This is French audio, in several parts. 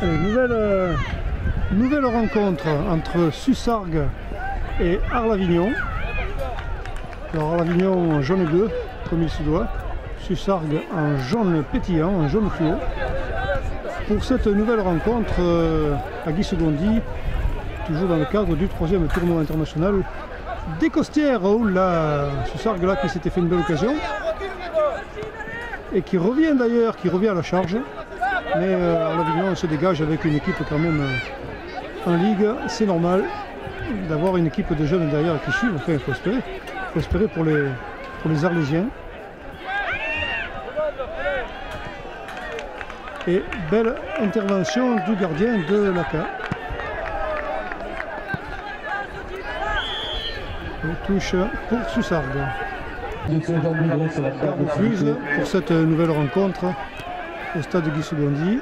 Allez, nouvelle rencontre entre Sussargues et Arles-Avignon. Alors Arles-Avignon en jaune et bleu, comme il se doit. Sussargues en jaune pétillant, en jaune fluo. Pour cette nouvelle rencontre à Guy-Segondy, toujours dans le cadre du 3e tournoi international des Costières. Oh là, Sussargues là qui s'était fait une belle occasion. Et qui revient d'ailleurs, qui revient à la charge. Mais Arles-Avignon se dégage avec une équipe quand même en ligue. C'est normal d'avoir une équipe de jeunes derrière qui suivent. Enfin, il faut espérer. Il faut espérer pour les Arlésiens. Et belle intervention du gardien de l'ACA. Touche pour Sussargues. Refuse pour cette nouvelle rencontre au stade Guy-Segondy.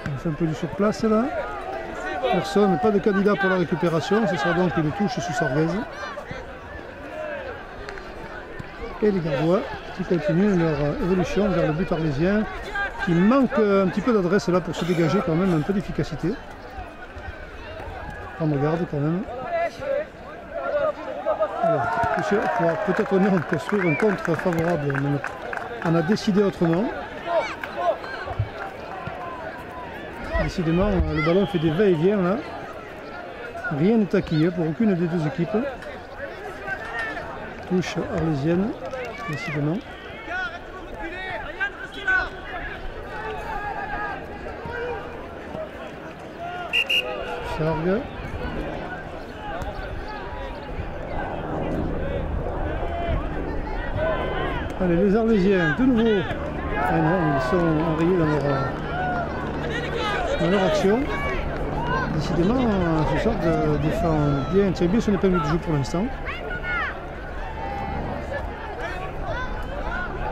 On fait un peu du surplace là. Personne, pas de candidat pour la récupération. Ce sera donc une touche sussargaise. Et les Gardois qui continuent leur évolution vers le but arlésien, qui manque un petit peu d'adresse là pour se dégager quand même, un peu d'efficacité. Prendre garde quand même. Peut-être au nom de construire un contre favorable, mais on a décidé autrement. Décidément, le ballon fait des va-et-vient là. Rien n'est acquis pour aucune des deux équipes. Touche arlésienne, décidément. Sussargues. Allez, les Arlésiens, de nouveau. Ah non, ils sont enrayés dans leur action. Décidément, Sussargues défend bien, tient bien son épingle du jeu pour l'instant.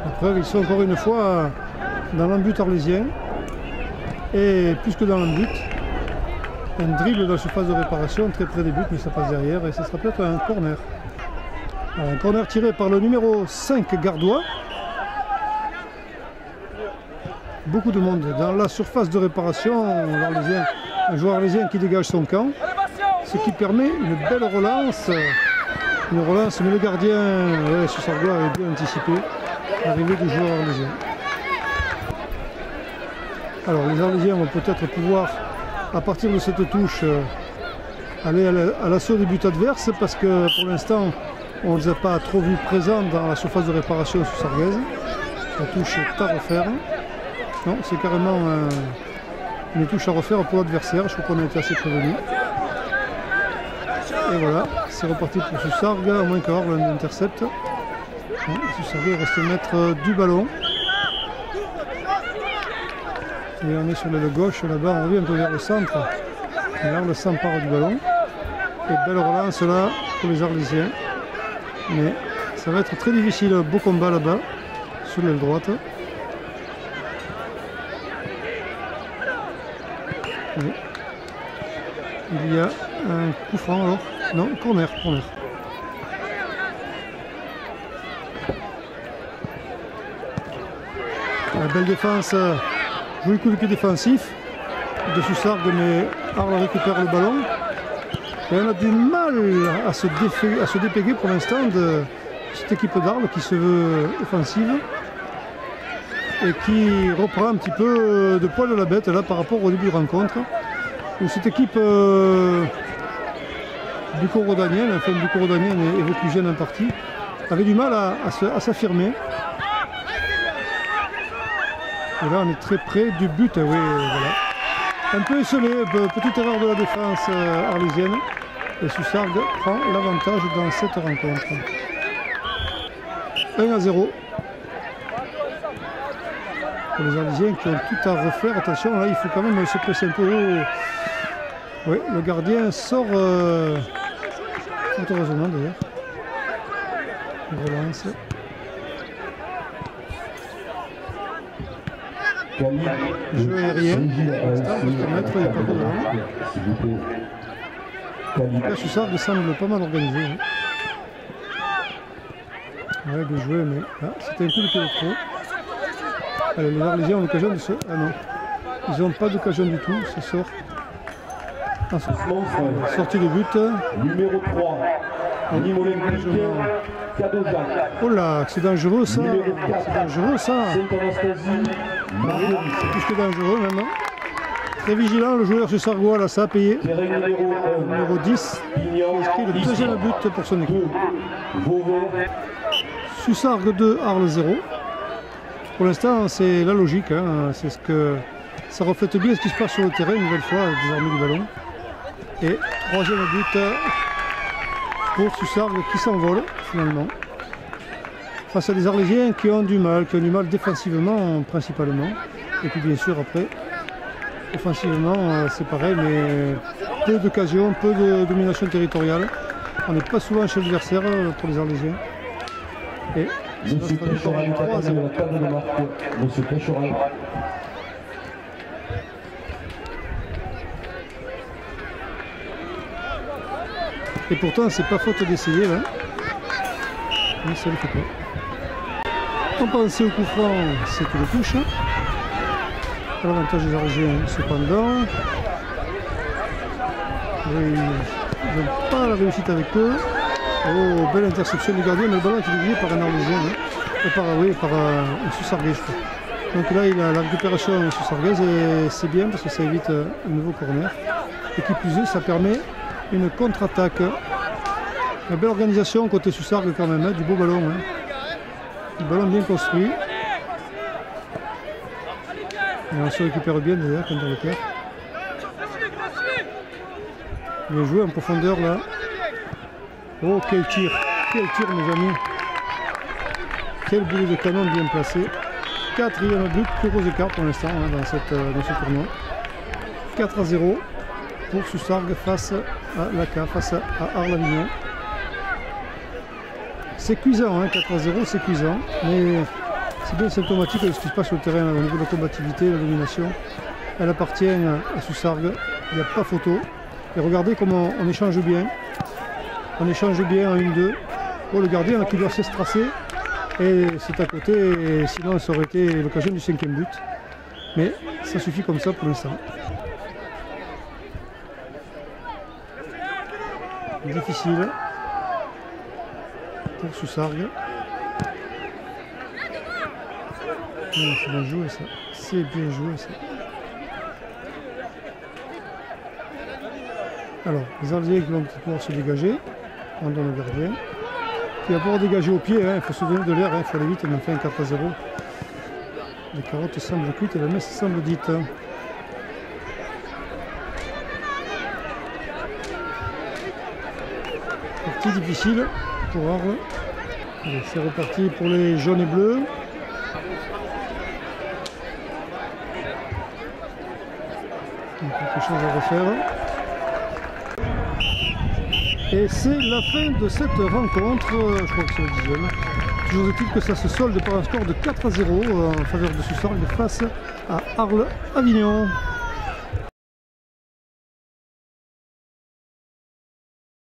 La preuve, ils sont encore une fois dans l'embut arlésien. Et plus que dans l'embut, un dribble dans la surface de réparation, très près des buts, mais ça passe derrière. Et ce sera peut-être un corner. Alors, un corner tiré par le numéro 5 Gardois. Beaucoup de monde dans la surface de réparation. Un joueur arlésien qui dégage son camp. Ce qui permet une belle relance. Une relance, mais le gardien, Sussargues avait bien anticipé l'arrivée du joueur arlésien. Alors les Arlésiens vont peut-être pouvoir, à partir de cette touche, aller à l'assaut des buts adverses, parce que pour l'instant, on ne les a pas trop vus présents dans la surface de réparation sussargaise. La touche est à refaire. Non, c'est carrément une touche à refaire pour l'adversaire. Je crois qu'on a été assez prévenus. Et voilà, c'est reparti pour Sussargues, à moins qu'Arles intercepte. Sussargues reste maître du ballon. Et on est sur l'aile gauche, là-bas on revient un peu vers le centre. Arles s'empare du ballon. Et belle relance là pour les Arlésiens. Mais ça va être très difficile, beau combat là-bas, sur l'aile droite. Et il y a un coup franc alors. Non, corner. La belle défense, joli coup de pied défensif de Sussargues, mais Arles récupère le ballon. Et on a du mal à se dépéguer pour l'instant de cette équipe d'Arles qui se veut offensive et qui reprend un petit peu de poil à la bête là par rapport au début de rencontre. Où cette équipe bucco-rodanienne, enfin bucco-rodanienne et vauclusienne en partie, avait du mal à s'affirmer. Et là on est très près du but, oui, voilà. Un peu esselé, petite erreur de la défense arlésienne. Et Sussargues prend l'avantage dans cette rencontre. 1-0. Pour les Arlésiens qui ont tout à refaire. Attention, là il faut quand même se presser un peu haut. Oui, le gardien sort heureusement d'ailleurs. Il relance. Jeu aérien. Maître, il n'y a pas de là, Sussargues semble pas mal organisé. Ouais, bien joué, mais là, c'était un coup de pied de trop. Allez, les Arlésiens ont l'occasion de se... Ah non, ils n'ont pas d'occasion du tout, ça sort. Sortie de but. Numéro 3, Nîmes Olympique, Cadozac. Oh là, c'est dangereux ça. C'est dangereux ça. C'est plus que dangereux maintenant. Très vigilant le joueur Sussargois là, ça a payé. Numéro 10, qui a inscrit le deuxième but pour son équipe. Sussargues 2, Arles 0. Pour l'instant, c'est la logique. Hein. C'est ce que ça reflète bien ce qui se passe sur le terrain, une nouvelle fois, désormais du ballon. Et troisième but pour Sussargues qui s'envole finalement. Face à des Arlésiens qui ont du mal défensivement principalement. Et puis bien sûr après, offensivement c'est pareil, mais peu d'occasions, peu de domination territoriale. On n'est pas souvent chez l'adversaire pour les Arlésiens. Et Monsieur Péchoral, la table de marque. Monsieur Péchoral. Et pourtant, c'est pas faute d'essayer là. Mais ça ne le fait pas. On pensait au coup franc, c'est que le touche. À l'avantage des Arlésiens cependant. Oui, ils n'ont pas la réussite avec eux. Oh, belle interception du gardien, mais le ballon est dévié par un Arlésien. Hein. Par un Sussarguais, je crois. Donc là, il a la récupération sussargaise et c'est bien parce que ça évite un nouveau corner. Et qui plus est, ça permet une contre-attaque. Une belle organisation côté Sussargues quand même, hein, du beau ballon. Hein. Du ballon bien construit. Et on se récupère bien d'ailleurs quand on le perd. Bien joué en profondeur là. Oh quel tir mes amis. Quel boulet de canon bien placé. Quatrième but, plus gros écart pour l'instant hein, dans ce tournoi. 4-0 pour Sussargues face à l'ACA, face à Arles-Avignon. C'est cuisant, hein, 4-0 c'est cuisant, mais c'est bien symptomatique de ce qui se passe sur le terrain au niveau de la combativité, la domination. Elle appartient à Sussargues, il n'y a pas photo. Et regardez comment on échange bien. On échange bien en 1-2. Oh, le gardien qui doit s'estracer. Et c'est à côté, et sinon ça aurait été l'occasion du 5e but. Mais ça suffit comme ça pour l'instant. Difficile pour Sussargues. C'est bien joué ça. C'est bien joué ça. Alors, les Arlésiens qui vont pouvoir se dégager. On donne le gardien. Il va pouvoir dégager au pied, hein. Il faut se donner de l'air, il faut aller vite, on a fait un 4-0. Les carottes semblent cuites et la messe semble dite. Partie difficile pour Arles. C'est reparti pour les jaunes et bleus. Quelque chose à refaire. Et c'est la fin de cette rencontre, je crois que c'est le 10e. Toujours est-il que ça se solde par un score de 4-0 en faveur de Sussargues face à Arles-Avignon.